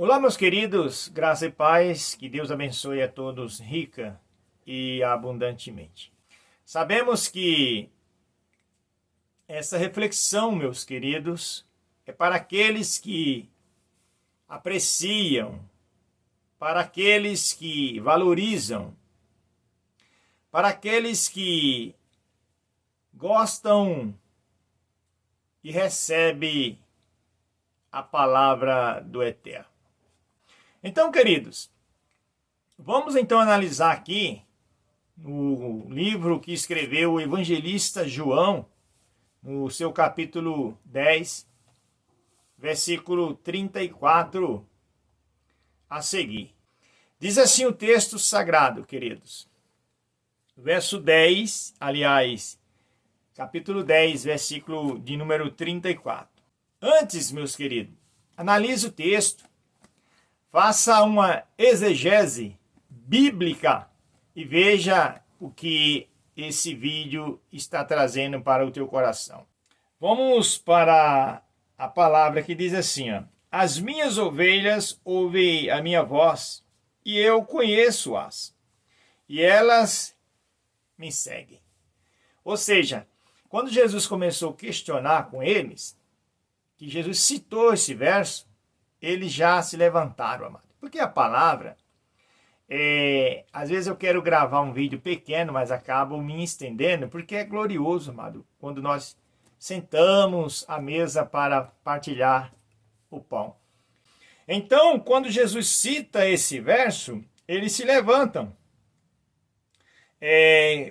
Olá, meus queridos, graça e paz, que Deus abençoe a todos rica e abundantemente. Sabemos que essa reflexão, meus queridos, é para aqueles que apreciam, para aqueles que valorizam, para aqueles que gostam e recebem a palavra do Eterno. Então, queridos, vamos então analisar aqui no livro que escreveu o evangelista João, no seu capítulo 10, versículo 34 a seguir. Diz assim o texto sagrado, queridos. Verso 10, aliás, capítulo 10, versículo de número 34. Antes, meus queridos, analise o texto, faça uma exegese bíblica e veja o que esse vídeo está trazendo para o teu coração. Vamos para a palavra que diz assim, ó: as minhas ovelhas ouvem a minha voz e eu conheço-as e elas me seguem. Ou seja, quando Jesus começou a questionar com eles, que Jesus citou esse verso, eles já se levantaram, amado. Porque a palavra, às vezes eu quero gravar um vídeo pequeno, mas acabo me estendendo, porque é glorioso, amado, quando nós sentamos à mesa para partilhar o pão. Então, quando Jesus cita esse verso, eles se levantam.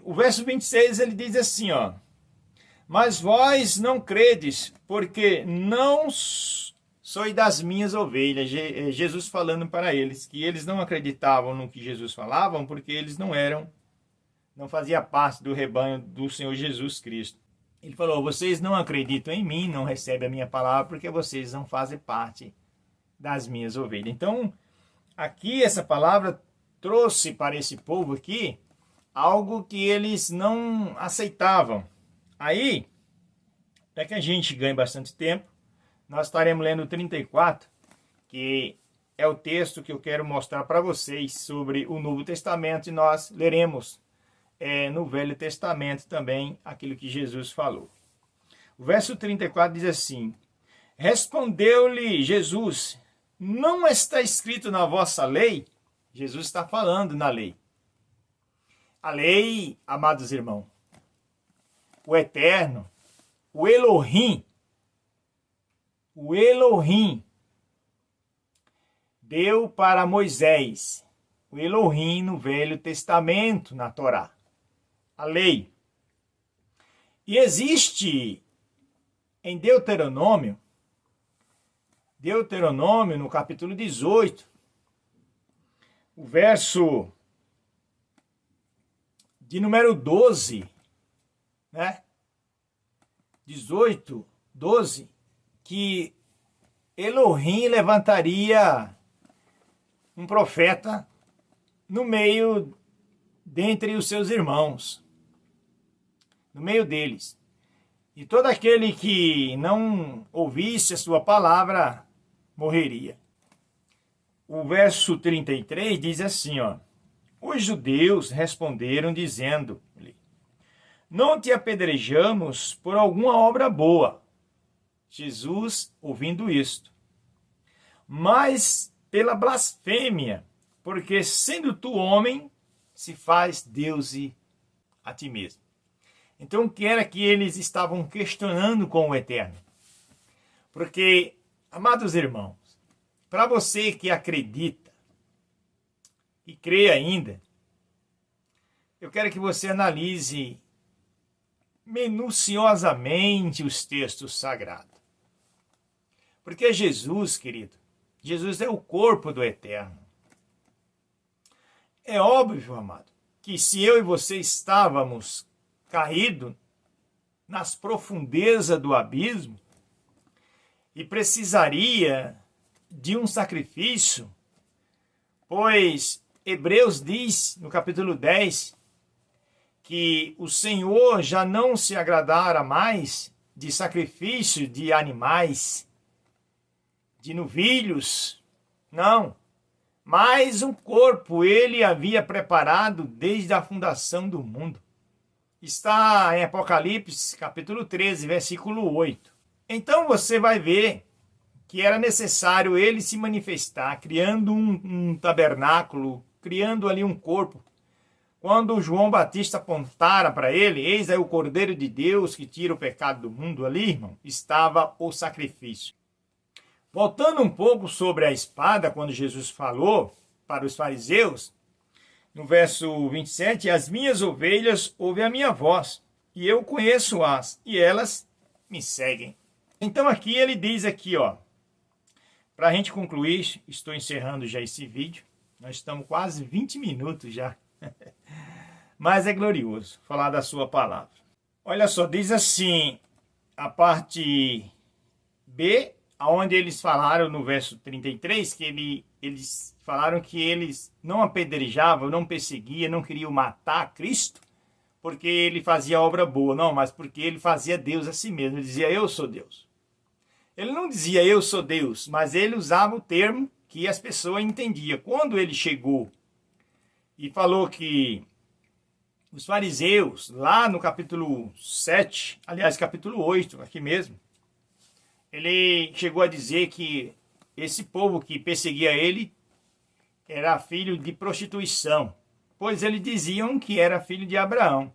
O verso 26, ele diz assim, ó: mas vós não credes, porque não sois das minhas ovelhas. Jesus falando para eles, que eles não acreditavam no que Jesus falava, porque eles não faziam parte do rebanho do Senhor Jesus Cristo. Ele falou: vocês não acreditam em mim, não recebem a minha palavra, porque vocês não fazem parte das minhas ovelhas. Então, aqui essa palavra trouxe para esse povo aqui algo que eles não aceitavam. Aí, para que a gente ganhe bastante tempo, nós estaremos lendo o 34, que é o texto que eu quero mostrar para vocês sobre o Novo Testamento, e nós leremos no Velho Testamento também aquilo que Jesus falou. O verso 34 diz assim: respondeu-lhe Jesus: não está escrito na vossa lei? Jesus está falando na lei. A lei, amados irmãos, o Eterno, o Elohim, deu para Moisés, o Elohim no Velho Testamento, na Torá, a lei. E existe em Deuteronômio no capítulo 18, o verso de número 12, 18, 12, que Elohim levantaria um profeta no meio, dentre os seus irmãos, no meio deles. E todo aquele que não ouvisse a sua palavra morreria. O verso 33 diz assim, ó: os judeus responderam dizendo-lhe: não te apedrejamos por alguma obra boa. Jesus, ouvindo isto, mas pela blasfêmia, porque sendo tu homem, se faz Deus a ti mesmo. Então, o que era que eles estavam questionando com o Eterno? Porque, amados irmãos, para você que acredita e crê ainda, eu quero que você analise minuciosamente os textos sagrados. Porque Jesus, querido, Jesus é o corpo do Eterno. É óbvio, amado, que se eu e você estávamos caídos nas profundezas do abismo e precisaria de um sacrifício, pois Hebreus diz no capítulo 10 que o Senhor já não se agradara mais de sacrifício de animais, de novilhos, Não. Mas um corpo ele havia preparado desde a fundação do mundo. Está em Apocalipse, capítulo 13, versículo 8. Então você vai ver que era necessário ele se manifestar, criando um tabernáculo, criando ali um corpo. Quando João Batista apontara para ele, eis aí o Cordeiro de Deus que tira o pecado do mundo, ali, irmão, estava o sacrifício. Voltando um pouco sobre a espada, quando Jesus falou para os fariseus, no verso 27, as minhas ovelhas ouvem a minha voz, e eu conheço-as, e elas me seguem. Então aqui ele diz aqui, ó, para a gente concluir, estou encerrando já esse vídeo, nós estamos quase 20 minutos já, mas é glorioso falar da sua palavra. Olha só, diz assim, a parte B, onde eles falaram no verso 33, que eles falaram que eles não apedrejavam, não perseguiam, não queriam matar Cristo, porque ele fazia obra boa, não, mas porque ele fazia Deus a si mesmo, ele dizia, eu sou Deus. Ele não dizia, eu sou Deus, mas ele usava o termo que as pessoas entendiam. Quando ele chegou e falou que os fariseus, lá no capítulo 7, aliás, capítulo 8, aqui mesmo, ele chegou a dizer que esse povo que perseguia ele era filho de prostituição, pois eles diziam que era filho de Abraão.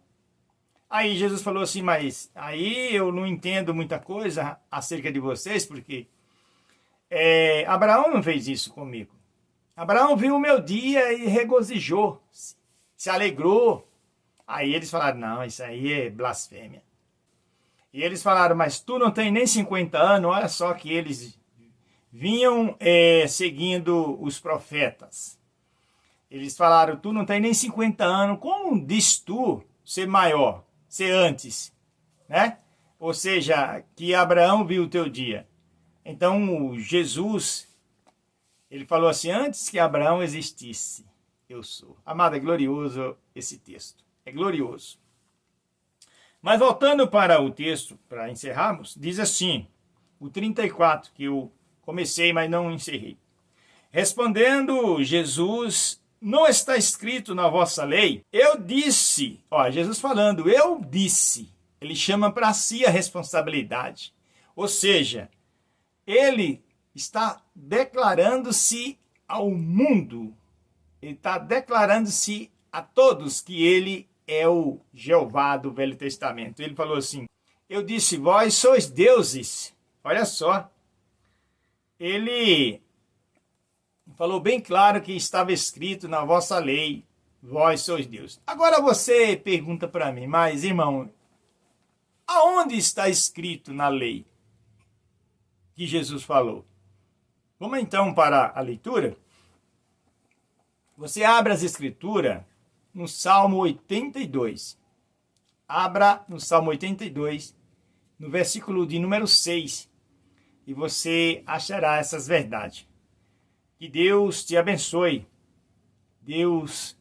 Aí Jesus falou assim, mas aí eu não entendo muita coisa acerca de vocês, porque Abraão não fez isso comigo. Abraão viu o meu dia e regozijou, se alegrou. Aí eles falaram, não, isso aí é blasfêmia. E eles falaram, mas tu não tem nem 50 anos, olha só que eles vinham seguindo os profetas. Eles falaram, tu não tem nem 50 anos, como diz tu ser maior, ser antes, né? Ou seja, que Abraão viu o teu dia. Então Jesus, ele falou assim, antes que Abraão existisse, eu sou. Amado, é glorioso esse texto, é glorioso. Mas voltando para o texto, para encerrarmos, diz assim, o 34, que eu comecei, mas não encerrei. Respondendo Jesus, não está escrito na vossa lei? Eu disse, ó, Jesus falando, eu disse. Ele chama para si a responsabilidade. Ou seja, ele está declarando-se ao mundo, ele está declarando-se a todos que ele é o Jeová do Velho Testamento. Ele falou assim, eu disse, vós sois deuses. Olha só. Ele falou bem claro que estava escrito na vossa lei, vós sois deuses. Agora você pergunta para mim, mas irmão, aonde está escrito na lei que Jesus falou? Vamos então para a leitura? Você abre as escrituras no Salmo 82. Abra no Salmo 82, no versículo de número 6, e você achará essas verdades. Que Deus te abençoe, Deus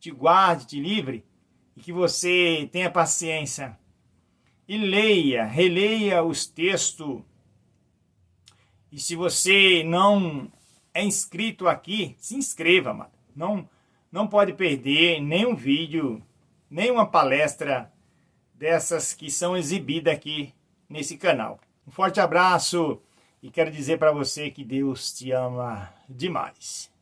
te guarde, te livre, e que você tenha paciência e leia, releia os textos. E se você não é inscrito aqui, se inscreva, mano. Não pode perder nenhum vídeo, nenhuma palestra dessas que são exibidas aqui nesse canal. Um forte abraço e quero dizer para você que Deus te ama demais.